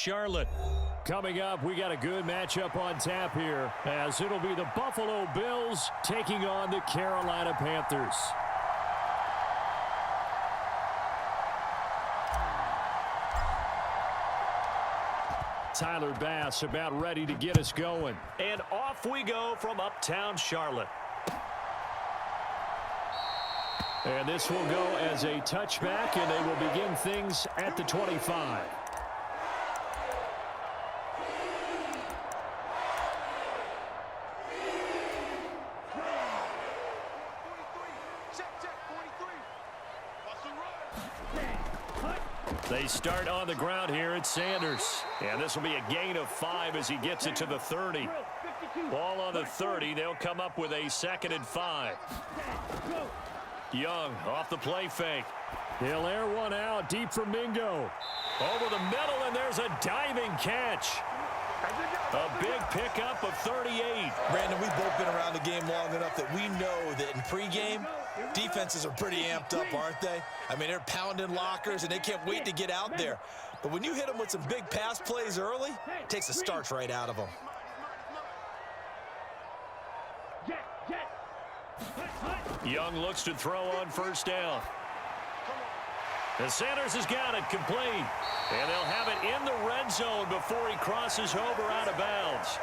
Charlotte. Coming up, we got a good matchup on tap here, as it'll be the Buffalo Bills taking on the Carolina Panthers. Tyler Bass about ready to get us going. And off we go from uptown Charlotte. And this will go as a touchback, and they will begin things at the 25. They start on the ground here at Sanders. And this will be a gain of 5 as he gets it to the 30. Ball on the 30. They'll come up with a 2nd and 5. Young off the play fake. He'll air one out deep for Mingo. Over the middle, and there's a diving catch. A big pickup of 38. Brandon, we've both been around the game long enough that we know that in pregame, defenses are pretty amped up, aren't they? I mean, they're pounding lockers, and they can't wait to get out there. But when you hit them with some big pass plays early, it takes the starch right out of them. Young looks to throw on first down. And Sanders has got it complete. And they'll have it in the red zone before he crosses over out of bounds.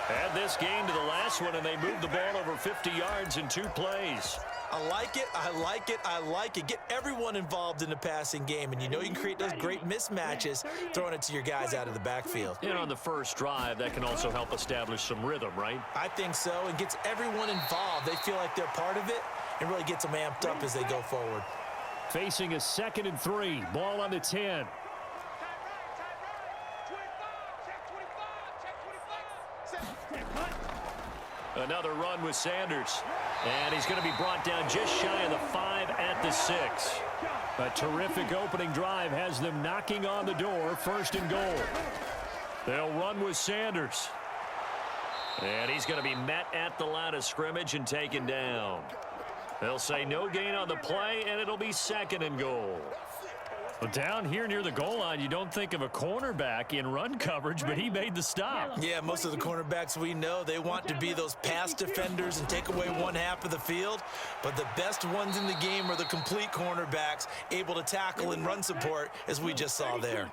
Add this game to the last one, and they moved the ball over 50 yards in 2 plays. I like it, I like it, I like it. Get everyone involved in the passing game, and you know you can create those great mismatches throwing it to your guys out of the backfield. And on the first drive, that can also help establish some rhythm, right? I think so, and gets everyone involved. They feel like they're part of it, and really gets them amped up as they go forward. Facing a 2nd and 3. Ball on the 10. Another run with Sanders. And he's going to be brought down just shy of the 5 at the 6. A terrific opening drive has them knocking on the door, 1st and goal. They'll run with Sanders. And he's going to be met at the line of scrimmage and taken down. They'll say no gain on the play, and it'll be 2nd and goal. Well, down here near the goal line, you don't think of a cornerback in run coverage, but he made the stop. Yeah, most of the cornerbacks we know, they want to be those pass defenders and take away one half of the field. But the best ones in the game are the complete cornerbacks, able to tackle and run support, as we just saw there.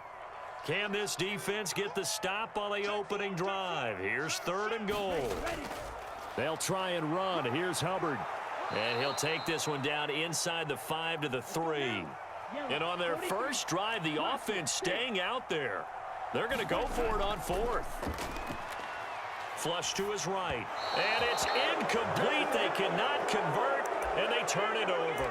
Can this defense get the stop on the opening drive? Here's 3rd and goal. They'll try and run. Here's Hubbard. And he'll take this one down inside the 5 to the 3. And on their first drive, the offense staying out there. They're going to go for it on 4th. Flush to his right. And it's incomplete. They cannot convert, and they turn it over.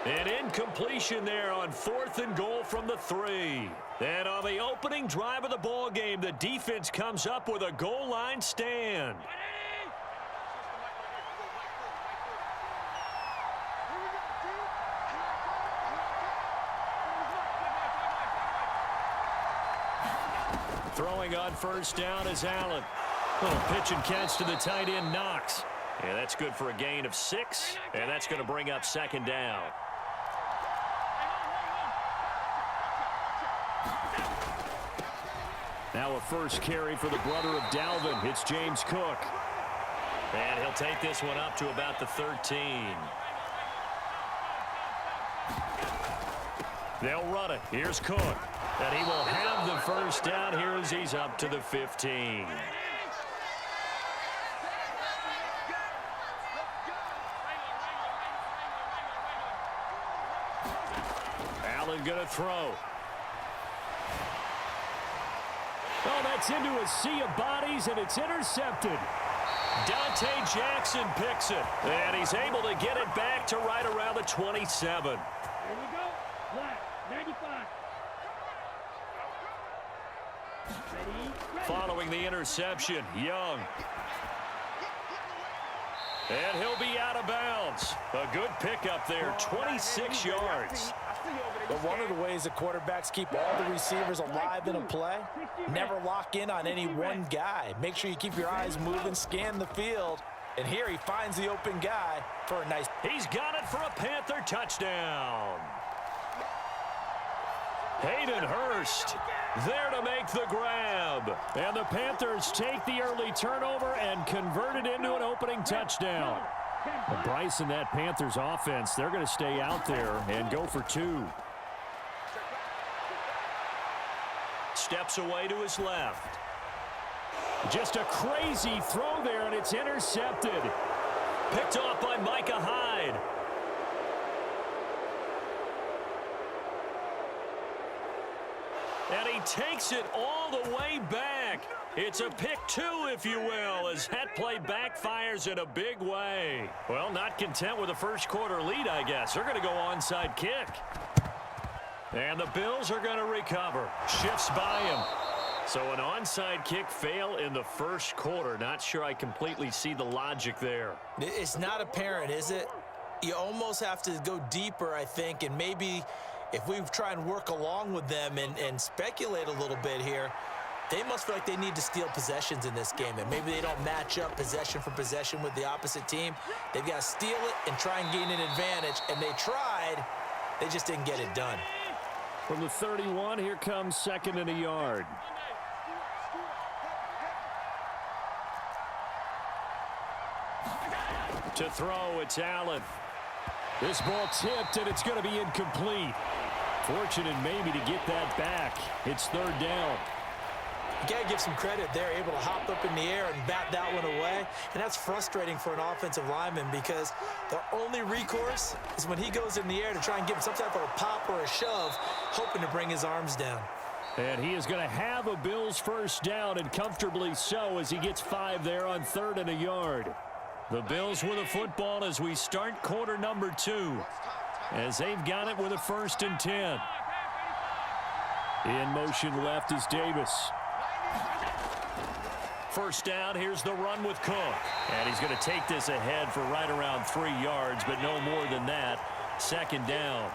An incompletion there on 4th and goal from the 3. And on the opening drive of the ball game, the defense comes up with a goal line stand. Throwing on first down is Allen. Little pitch and catch to the tight end, Knox. And that's good for a gain of 6, and that's going to bring up 2nd down. Now a first carry for the brother of Dalvin. It's James Cook. And he'll take this one up to about the 13. They'll run it. Here's Cook. And he will have the first down here as he's up to the 15. Allen going to throw. Oh, that's into a sea of bodies, and it's intercepted. Dante Jackson picks it, and he's able to get it back to right around the 27. Here we go. Black, 95. Following the interception, Young. And he'll be out of bounds. A good pickup there, 26 yards. But one of the ways the quarterbacks keep all the receivers alive in a play, never lock in on any one guy. Make sure you keep your eyes moving, scan the field. And here he finds the open guy for a nice... He's got it for a Panther touchdown. Hayden Hurst there to make the grab. And the Panthers take the early turnover and convert it into an opening touchdown. Well, Bryce and that Panthers offense, they're going to stay out there and go for two. Steps away to his left. Just a crazy throw there, and it's intercepted. Picked off by Micah Hyde. And he takes it all the way back. It's a pick two, if you will, as that play backfires in a big way. Well, not content with a first quarter lead, I guess. They're going to go onside kick. And the Bills are going to recover. Shifts by him. So an onside kick fail in the first quarter. Not sure I completely see the logic there. It's not apparent, is it? You almost have to go deeper, I think, and maybe if we try and work along with them and speculate a little bit here, they must feel like they need to steal possessions in this game, and maybe they don't match up possession for possession with the opposite team. They've got to steal it and try and gain an advantage, and they tried. They just didn't get it done. From the 31, here comes second and a yard. To throw, it's Allen. This ball tipped, and it's going to be incomplete. Fortunate maybe to get that back. It's third down. You got to give some credit. They're able to hop up in the air and bat that one away. And that's frustrating for an offensive lineman because their only recourse is when he goes in the air to try and give him some type of a pop or a shove, hoping to bring his arms down. And he is going to have a Bills first down, and comfortably so, as he gets 5 there on third and a yard. The Bills with a football as we start quarter number 2, as they've got it with a 1st and 10. In motion left is Davis. First down, here's the run with Cook. And he's going to take this ahead for right around 3 yards, but no more than that. Second down.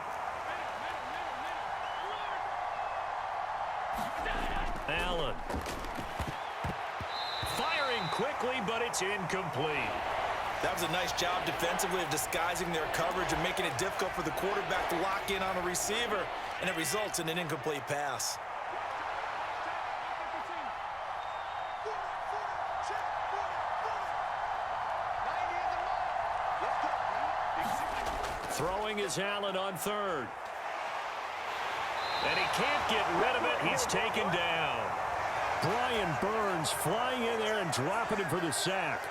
Allen. Firing quickly, but it's incomplete. That was a nice job defensively of disguising their coverage and making it difficult for the quarterback to lock in on a receiver, and it results in an incomplete pass. Throwing is Allen on third. And he can't get rid of it. He's taken down. Brian Burns flying in there and dropping him for the sack.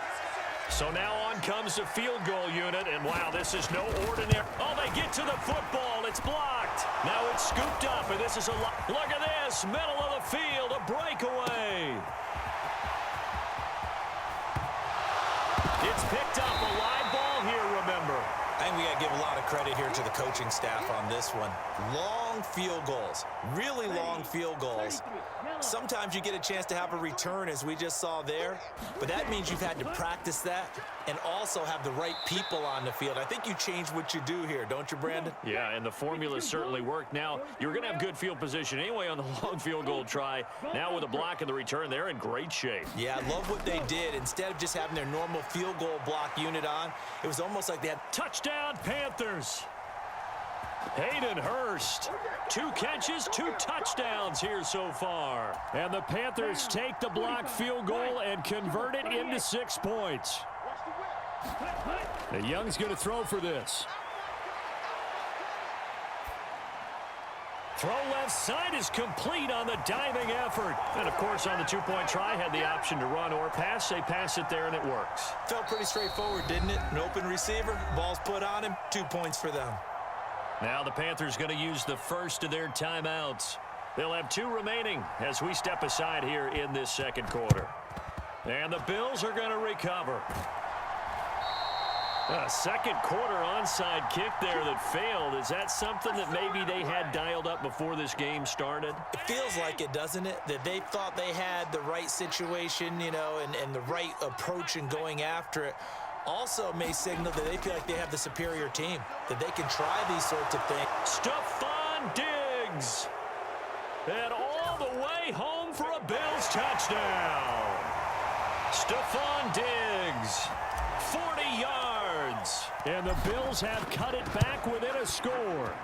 So now on comes the field goal unit, and wow, this is no ordinary. Oh, they get to the football. It's blocked. Now it's scooped up, and this is a look at this. Middle of the field, a breakaway. It's picked up, a live ball here, remember. I think we got to give a lot of credit here to the coaching staff on this one. Long field goals, really long field goals. Sometimes you get a chance to have a return, as we just saw there, but that means you've had to practice that and also have the right people on the field. I think you change what you do here, don't you, Brandon? Yeah, and the formula certainly worked. Now, you're going to have good field position anyway on the long field goal try. Now with a block in the return, they're in great shape. Yeah, I love what they did. Instead of just having their normal field goal block unit on, it was almost like they had touchdown Panthers. Hayden Hurst, 2 catches, 2 touchdowns here so far. And the Panthers take the block field goal and convert it into 6 points. And Young's going to throw for this. Throw left side is complete on the diving effort. And, of course, on the 2-point try, had the option to run or pass. They pass it there, and it works. Felt pretty straightforward, didn't it? An open receiver, ball's put on him, 2 points for them. Now the Panthers going to use the first of their timeouts. They'll have 2 remaining as we step aside here in this second quarter. And the Bills are going to recover. A second quarter onside kick there that failed. Is that something that maybe they had dialed up before this game started? It feels like it, doesn't it? That they thought they had the right situation, you know, and the right approach in going after it. Also may signal that they feel like they have the superior team, that they can try these sorts of things. Stephon Diggs. And all the way home for a Bills touchdown. Stephon Diggs, 40 yards. And the Bills have cut it back within a score.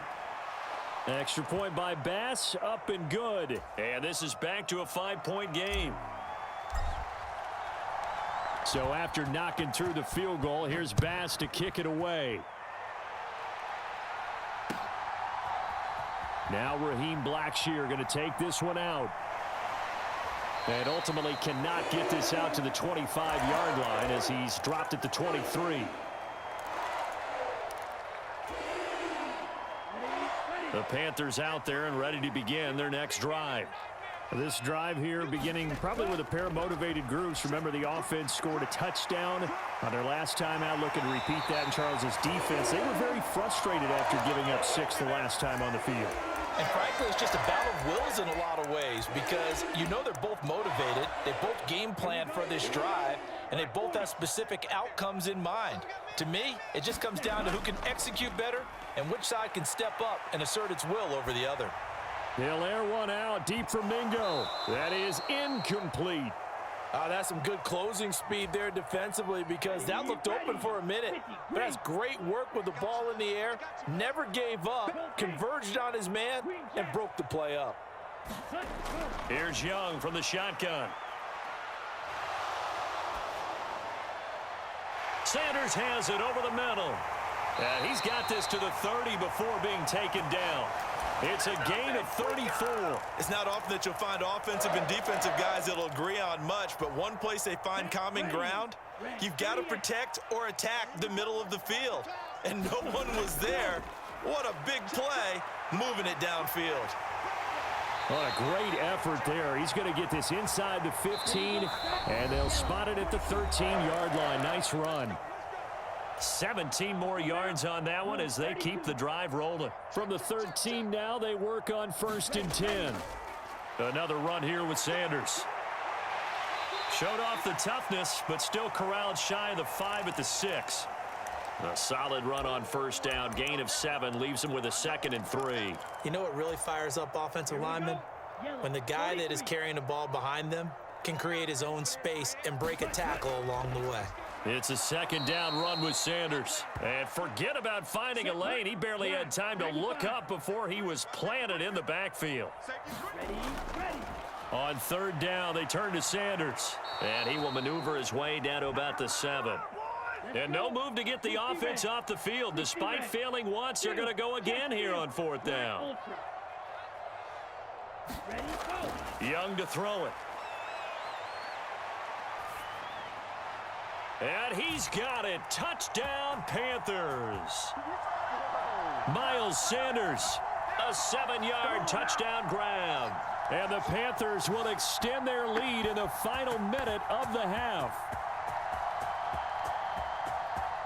Extra point by Bass, up and good. And this is back to a 5-point game. So after knocking through the field goal, here's Bass to kick it away. Now Raheem Blackshear going to take this one out. And ultimately cannot get this out to the 25-yard line as he's dropped at the 23. The Panthers out there and ready to begin their next drive. This drive here beginning probably with a pair of motivated groups. Remember, the offense scored a touchdown on their last time out. Looking to repeat that in Charles's defense. They were very frustrated after giving up 6 the last time on the field. And frankly, it's just a battle of wills in a lot of ways because you know they're both motivated. They both game planned for this drive, and they both have specific outcomes in mind. To me, it just comes down to who can execute better and which side can step up and assert its will over the other. He'll air one out deep for Mingo. That is incomplete. That's some good closing speed there defensively because that looked open for a minute. But that's great work with the ball in the air. Never gave up, converged on his man, and broke the play up. Here's Young from the shotgun. Sanders has it over the middle. He's got this to the 30 before being taken down. It's a gain of 34. It's not often that you'll find offensive and defensive guys that'll agree on much, but one place they find common ground, you've got to protect or attack the middle of the field. And no one was there. What a big play, moving it downfield. What a great effort there. He's going to get this inside the 15, and they'll spot it at the 13-yard line. Nice run. 17 more yards on that one as they keep the drive rolling. From the 13 now, they work on 1st and 10. Another run here with Sanders. Showed off the toughness, but still corralled shy of the 5 at the 6. A solid run on 1st down. Gain of 7 leaves him with a 2nd and 3. You know what really fires up offensive linemen? When the guy that is carrying the ball behind them can create his own space and break a tackle along the way. It's a 2nd down run with Sanders. And forget about finding a lane. He barely had time to look up before he was planted in the backfield. On 3rd down, they turn to Sanders. And he will maneuver his way down to about the 7. And no move to get the offense off the field. Despite failing once, they're going to go again here on 4th down. Young to throw it. And he's got it. Touchdown, Panthers. Miles Sanders, a 7-yard touchdown grab. And the Panthers will extend their lead in the final minute of the half.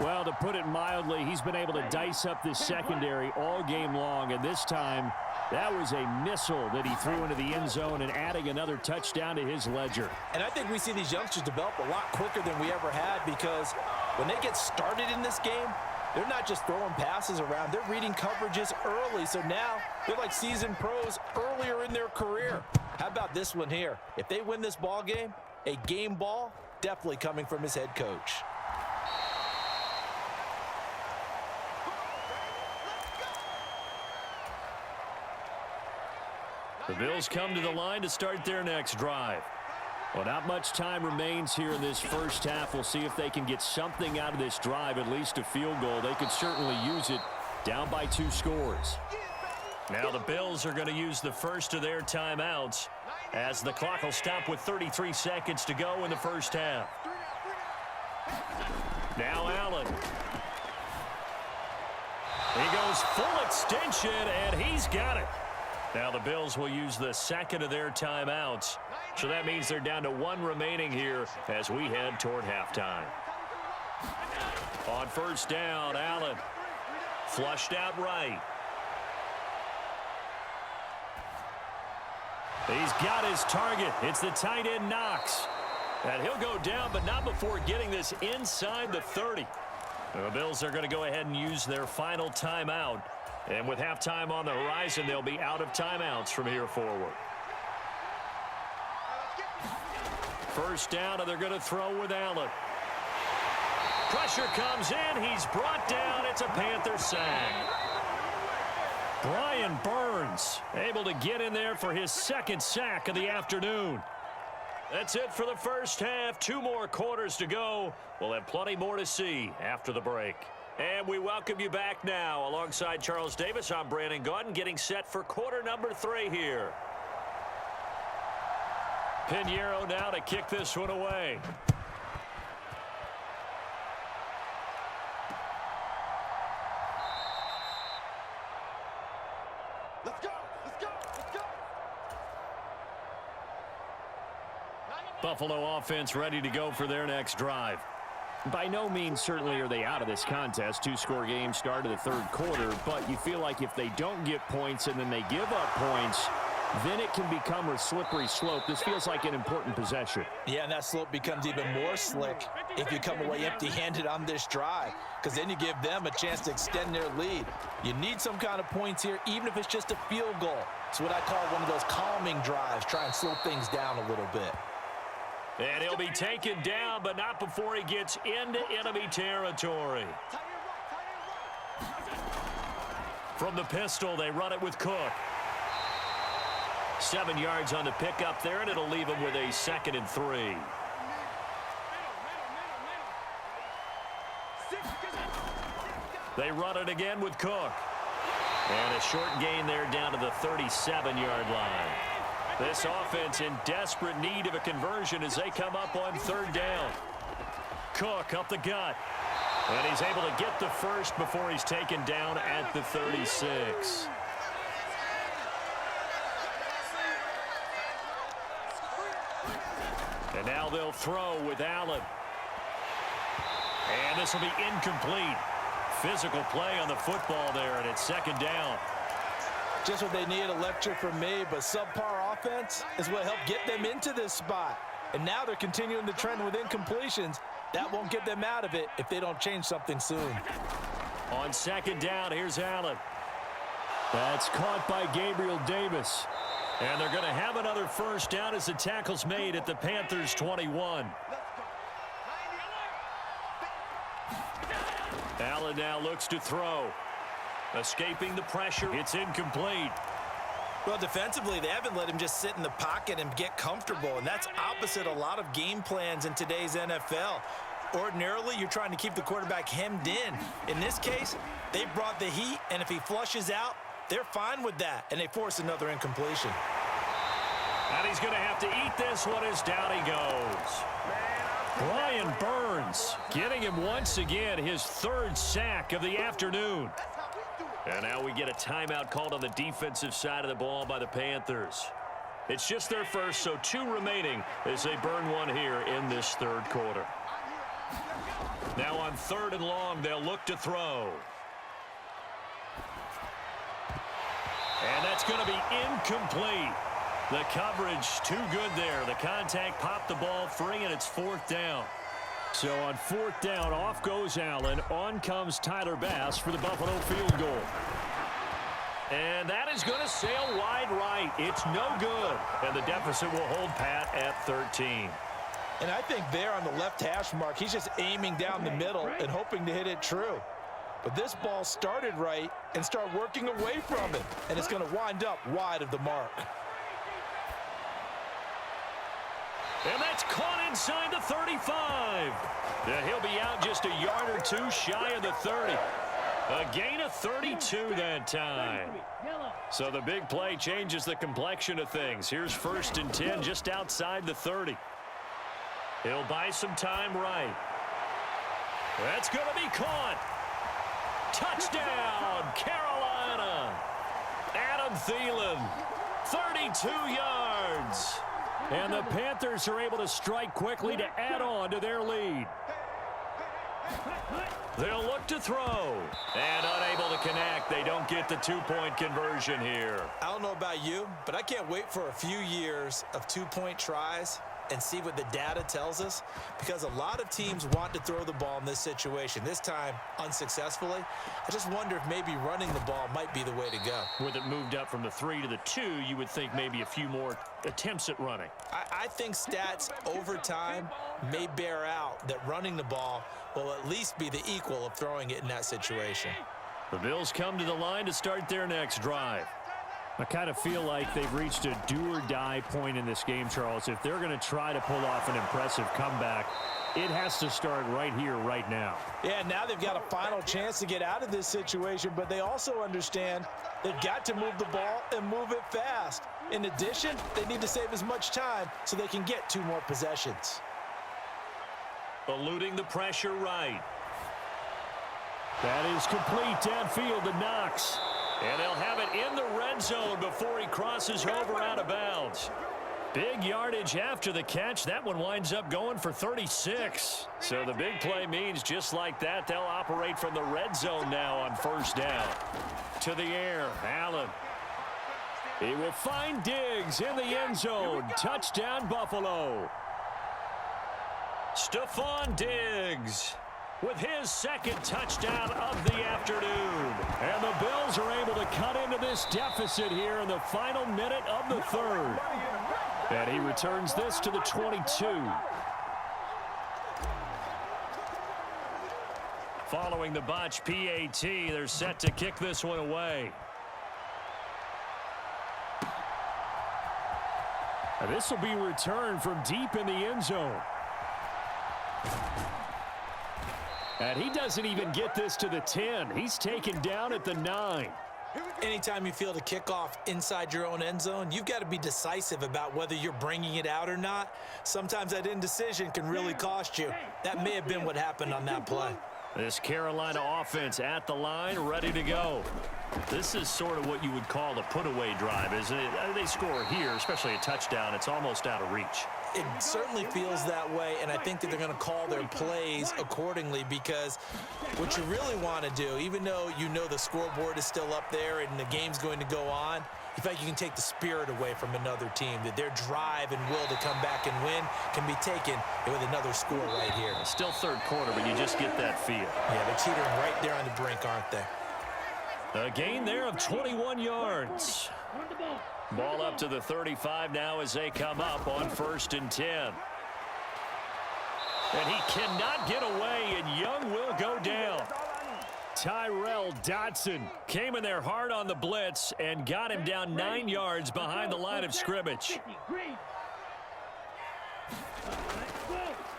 Well, to put it mildly, he's been able to dice up this secondary all game long. And this time, that was a missile that he threw into the end zone and adding another touchdown to his ledger. And I think we see these youngsters develop a lot quicker than we ever had because when they get started in this game, they're not just throwing passes around. They're reading coverages early. So now they're like seasoned pros earlier in their career. How about this one here? If they win this ball game, a game ball definitely coming from his head coach. The Bills come to the line to start their next drive. Well, not much time remains here in this first half. We'll see if they can get something out of this drive, at least a field goal. They could certainly use it down by 2 scores. Now the Bills are going to use the first of their timeouts as the clock will stop with 33 seconds to go in the first half. Now Allen. He goes full extension, and he's got it. Now the Bills will use the 2nd of their timeouts. So that means they're down to 1 remaining here as we head toward halftime. On 1st down, Allen. Flushed out right. He's got his target. It's the tight end Knox. And he'll go down, but not before getting this inside the 30. The Bills are going to go ahead and use their final timeout. And with halftime on the horizon, they'll be out of timeouts from here forward. 1st down, and they're going to throw with Allen. Pressure comes in. He's brought down. It's a Panther sack. Brian Burns able to get in there for his second sack of the afternoon. That's it for the first half. 2 more quarters to go. We'll have plenty more to see after the break. And we welcome you back now. Alongside Charles Davis, I'm Brandon Gaudin, getting set for quarter number 3 here. Pinheiro now to kick this one away. Let's go! Let's go! Let's go! Buffalo offense ready to go for their next drive. By no means certainly are they out of this contest. 2-score game start of the third quarter, but you feel like if they don't get points and then they give up points, then it can become a slippery slope. This feels like an important possession. Yeah, and that slope becomes even more slick if you come away empty-handed on this drive, because then you give them a chance to extend their lead. You need some kind of points here, even if it's just a field goal. It's what I call one of those calming drives, try and slow things down a little bit. And he'll be taken down, but not before he gets into enemy territory. From the pistol, they run it with Cook. 7 yards on the pickup there, and it'll leave him with a 2nd and 3. They run it again with Cook. And a short gain there down to the 37-yard line. This offense in desperate need of a conversion as they come up on 3rd down. Cook up the gut. And he's able to get the first before he's taken down at the 36. And now they'll throw with Allen. And this will be incomplete. Physical play on the football there, and it's 2nd down. Just what they need, a lecture from me, but subpar offense is what helped get them into this spot. And now they're continuing the trend with incompletions. That won't get them out of it if they don't change something soon. On 2nd down, here's Allen. That's caught by Gabriel Davis. And they're going to have another first down as the tackle's made at the Panthers' 21. Allen now looks to throw. Escaping the pressure, it's incomplete. Well, defensively, they haven't let him just sit in the pocket and get comfortable, and that's opposite a lot of game plans in today's NFL. Ordinarily, you're trying to keep the quarterback hemmed in. In this case, they brought the heat, and if he flushes out, they're fine with that, and they force another incompletion. And he's going to have to eat this one as down he goes. Brian Burns getting him once again his 3rd sack of the afternoon. And now we get a timeout called on the defensive side of the ball by the Panthers. It's just their first, so 2 remaining as they burn one here in this 3rd quarter. Now on 3rd and long, they'll look to throw. And that's going to be incomplete. The coverage too good there. The contact popped the ball free, and it's 4th down. So on 4th down, off goes Allen. On comes Tyler Bass for the Buffalo field goal. And that is going to sail wide right. It's no good. And the deficit will hold pat at 13. And I think there on the left hash mark, he's just aiming down the middle and hoping to hit it true. But this ball started right and start working away from it. And it's going to wind up wide of the mark. And that's caught inside the 35. And he'll be out just a yard or 2 shy of the 30. A gain of 32 that time. So the big play changes the complexion of things. Here's 1st and 10 just outside the 30. He'll buy some time right. That's going to be caught. Touchdown, Carolina. Adam Thielen, 32 yards. And the Panthers are able to strike quickly to add on to their lead. They'll look to throw. And unable to connect. They don't get the 2-point conversion here. I don't know about you, but I can't wait for a few years of 2-point tries and see what the data tells us, because a lot of teams want to throw the ball in this situation. This time, unsuccessfully. I just wonder if maybe running the ball might be the way to go. With it moved up from the 3 to the 2, you would think maybe a few more attempts at running. I think stats over time may bear out that running the ball will at least be the equal of throwing it in that situation. The Bills come to the line to start their next drive. I kind of feel like they've reached a do-or-die point in this game, Charles. If they're going to try to pull off an impressive comeback, it has to start right here, right now. Yeah, now they've got a final chance to get out of this situation, but they also understand they've got to move the ball and move it fast. In addition, they need to save as much time so they can get 2 more possessions. Eluding the pressure right. That is complete downfield to Knox. And they'll have it in the red zone before he crosses over out of bounds. Big yardage after the catch. That one winds up going for 36. So the big play means just like that, they'll operate from the red zone now on first down. To the air, Allen. He will find Diggs in the end zone. Touchdown, Buffalo. Stephon Diggs with his second touchdown of the afternoon. And the Bills are able to cut into this deficit here in the final minute of the third. And he returns this to the 22. Following the botch PAT, they're set to kick this one away. And this will be returned from deep in the end zone. And he doesn't even get this to the 10. He's taken down at the 9. Anytime you field a kickoff inside your own end zone, you've got to be decisive about whether you're bringing it out or not. Sometimes that indecision can really cost you. That may have been what happened on that play. This Carolina offense at the line, ready to go. This is sort of what you would call a put-away drive, isn't it? They score here, especially a touchdown. It's almost out of reach. It certainly feels that way, and I think that they're going to call their plays accordingly, because what you really want to do, even though you know the scoreboard is still up there and the game's going to go on, in fact, you can take the spirit away from another team, that their drive and will to come back and win can be taken with another score right here. Still third quarter, but you just get that feel. Yeah, they're teetering right there on the brink, aren't they? A gain there of 21 yards. Ball up to the 35 now as they come up on 1st and 10. And he cannot get away, and Young will go down. Tyrell Dodson came in there hard on the blitz and got him down 9 yards behind the line of scrimmage.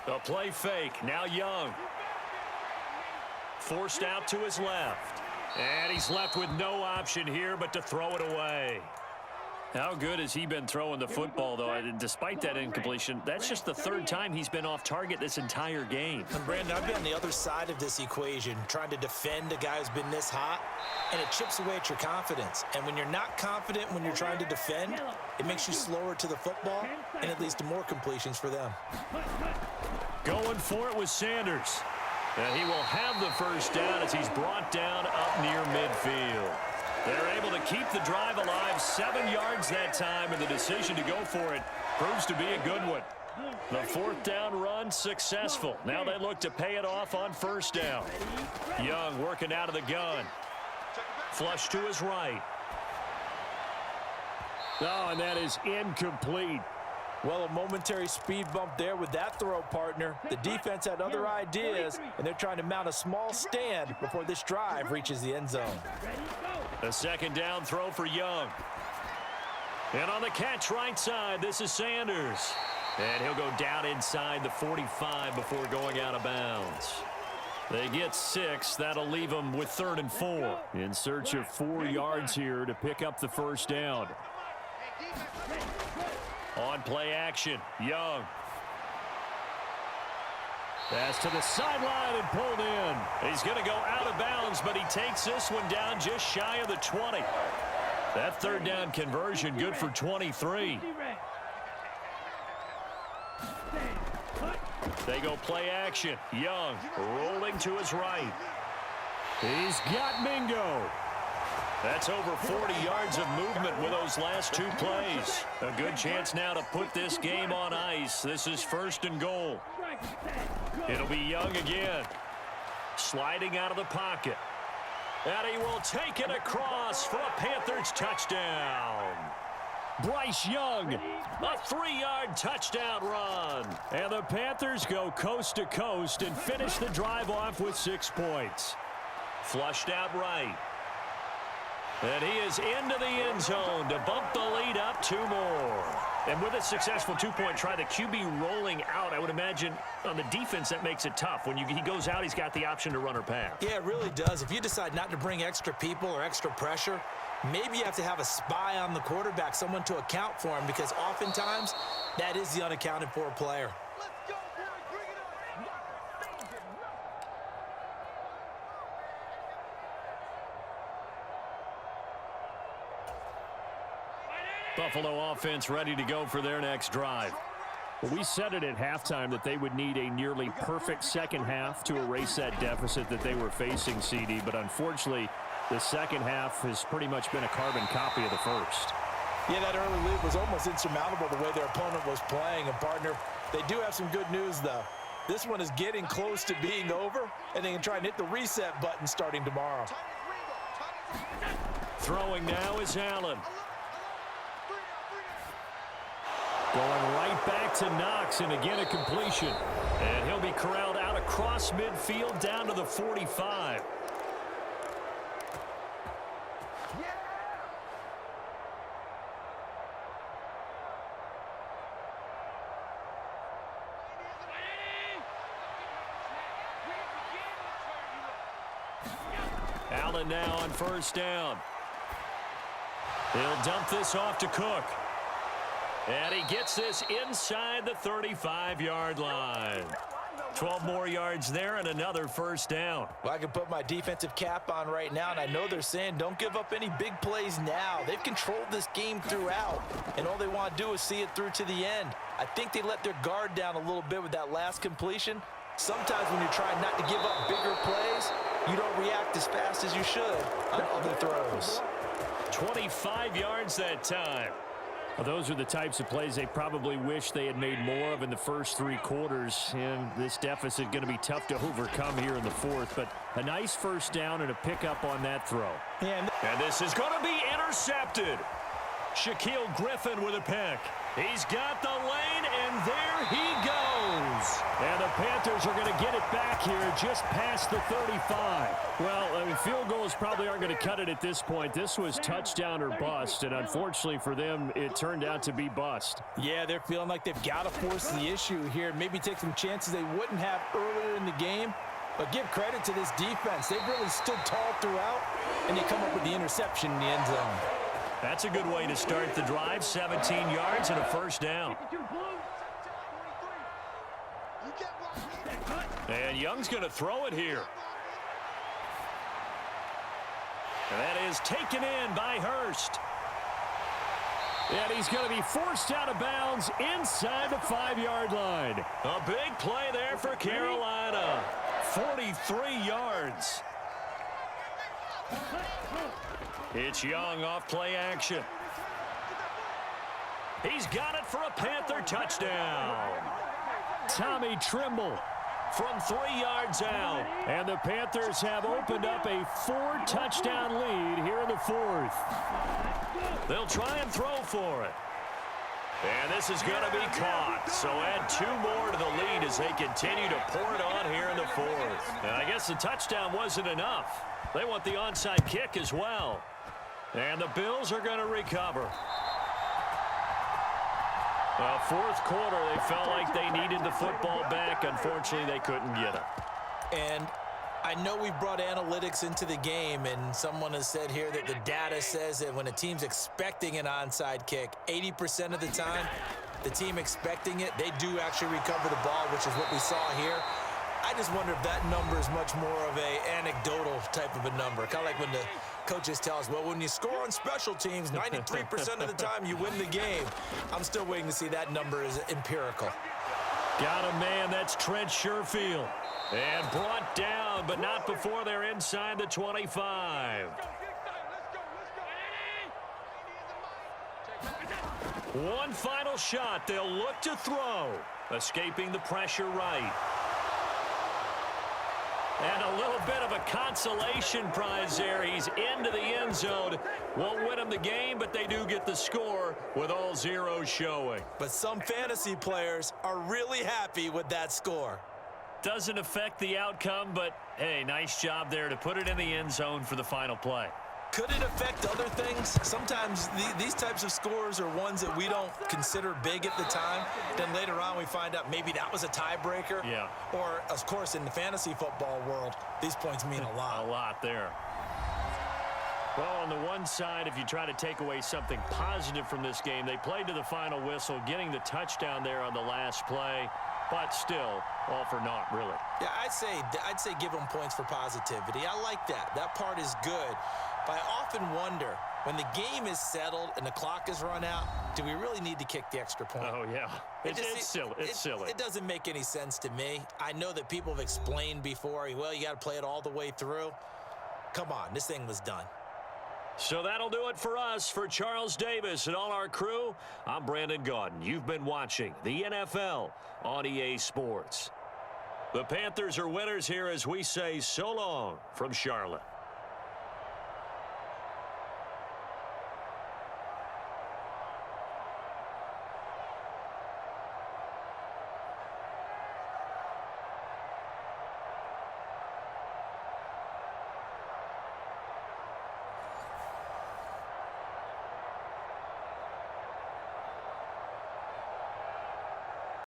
A play fake. Now Young. Forced out to his left. And he's left with no option here but to throw it away. How good has he been throwing the football, though? Despite that incompletion, that's just the 3rd time he's been off target this entire game. And Brandon, I've been on the other side of this equation, trying to defend a guy who's been this hot, and it chips away at your confidence. And when you're not confident when you're trying to defend, it makes you slower to the football, and it leads to more completions for them. Going for it with Sanders. And he will have the first down as he's brought down up near midfield. They're able to keep the drive alive, 7 yards that time, and the decision to go for it proves to be a good one. The 4th down run successful. Now they look to pay it off on 1st down. Young working out of the gun. Flush to his right. Oh, and that is incomplete. Well, a momentary speed bump there with that throw, partner. The defense had other ideas, and they're trying to mount a small stand before this drive reaches the end zone. A 2nd down throw for Young. And on the catch right side, this is Sanders. And he'll go down inside the 45 before going out of bounds. They get 6. That'll leave them with 3rd and 4. In search of 4 yards here to pick up the first down. On play action, Young. Pass to the sideline and pulled in. He's going to go out of bounds, but he takes this one down just shy of the 20. That 3rd down conversion good for 23. They go play action. Young rolling to his right. He's got Mingo. That's over 40 yards of movement with those last 2 plays. A good chance now to put this game on ice. This is 1st and goal. It'll be Young again. Sliding out of the pocket. And he will take it across for a Panthers touchdown. Bryce Young, a 3-yard touchdown run. And the Panthers go coast to coast and finish the drive off with 6 points. Flushed out right. And he is into the end zone to bump the lead up 2 more. And with a successful 2-point try, the QB rolling out, I would imagine on the defense that makes it tough. When he goes out, he's got the option to run or pass. Yeah, it really does. If you decide not to bring extra people or extra pressure, maybe you have to have a spy on the quarterback, someone to account for him, because oftentimes that is the unaccounted for player. Buffalo offense ready to go for their next drive. We said it at halftime that they would need a nearly perfect second half to erase that deficit that they were facing, CD. But unfortunately, the second half has pretty much been a carbon copy of the first. Yeah, that early lead was almost insurmountable the way their opponent was playing. And, partner, they do have some good news, though. This one is getting close to being over, and they can try and hit the reset button starting tomorrow. Throwing now is Allen. Going right back to Knox, and again a completion. And he'll be corralled out across midfield down to the 45. Allen now on first down. He'll dump this off to Cook. And he gets this inside the 35-yard line. 12 more yards there and another first down. Well, I can put my defensive cap on right now, and I know they're saying don't give up any big plays now. They've controlled this game throughout, and all they want to do is see it through to the end. I think they let their guard down a little bit with that last completion. Sometimes when you're trying not to give up bigger plays, you don't react as fast as you should on other throws. 25 yards that time. Well, those are the types of plays they probably wish they had made more of in the first 3 quarters. And this deficit going to be tough to overcome here in the fourth. But a nice first down and a pickup on that throw. And this is going to be intercepted. Shaquille Griffin with a pick. He's got the lane, and there he goes. And the Panthers are going to get it back here just past the 35. Well, I mean, field goals probably aren't going to cut it at this point. This was touchdown or bust, and unfortunately for them, it turned out to be bust. Yeah, they're feeling like they've got to force the issue here, maybe take some chances they wouldn't have earlier in the game. But give credit to this defense. They've really stood tall throughout, and they come up with the interception in the end zone. That's a good way to start the drive. 17 yards and a first down. And Young's going to throw it here. And that is taken in by Hurst. And he's going to be forced out of bounds inside the 5-yard line. A big play there for Carolina. 43 yards. It's Young off play action. He's got it for a Panther touchdown. Tommy Trimble from 3 yards out. And the Panthers have opened up a 4-touchdown lead here in the fourth. They'll try and throw for it. And this is going to be caught. So add 2 more to the lead as they continue to pour it on here in the fourth. And I guess the touchdown wasn't enough. They want the onside kick as well. And the Bills are going to recover. Fourth quarter, they felt like they needed the football back. Unfortunately, they couldn't get it. And I know we've brought analytics into the game, and someone has said here that the data says that when a team's expecting an onside kick, 80% of the time, the team expecting it, they do actually recover the ball, which is what we saw here. I just wonder if that number is much more of a anecdotal type of a number. Kind of like when the coaches tell us, well, when you score on special teams, 93% of the time you win the game. I'm still waiting to see that number is empirical. Got a man, that's Trent Sherfield. And brought down, but not before they're inside the 25. One final shot. They'll look to throw. Escaping the pressure right. And a little bit of a consolation prize there. He's into the end zone. Won't win them the game, but they do get the score with all zeros showing. But some fantasy players are really happy with that score. doesn't affect the outcome, but, hey, nice job there to put it in the end zone for the final play. Could it affect other things? Sometimes these types of scores are ones that we don't consider big at the time. Then later on we find out maybe that was a tiebreaker. Yeah. Or, of course, in the fantasy football world, these points mean a lot. A lot there. Well, on the one side, if you try to take away something positive from this game, they played to the final whistle, getting the touchdown there on the last play, but still all for naught, really. Yeah, I'd say give them points for positivity. I like that. That part is good. But I often wonder, when the game is settled and the clock is run out, do we really need to kick the extra point? Oh, yeah. It's silly. It's silly. It doesn't make any sense to me. I know that people have explained before, well, you got to play it all the way through. Come on, this thing was done. So that'll do it for us. For Charles Davis and all our crew, I'm Brandon Gaudin. You've been watching the NFL on EA Sports. The Panthers are winners here as we say so long from Charlotte.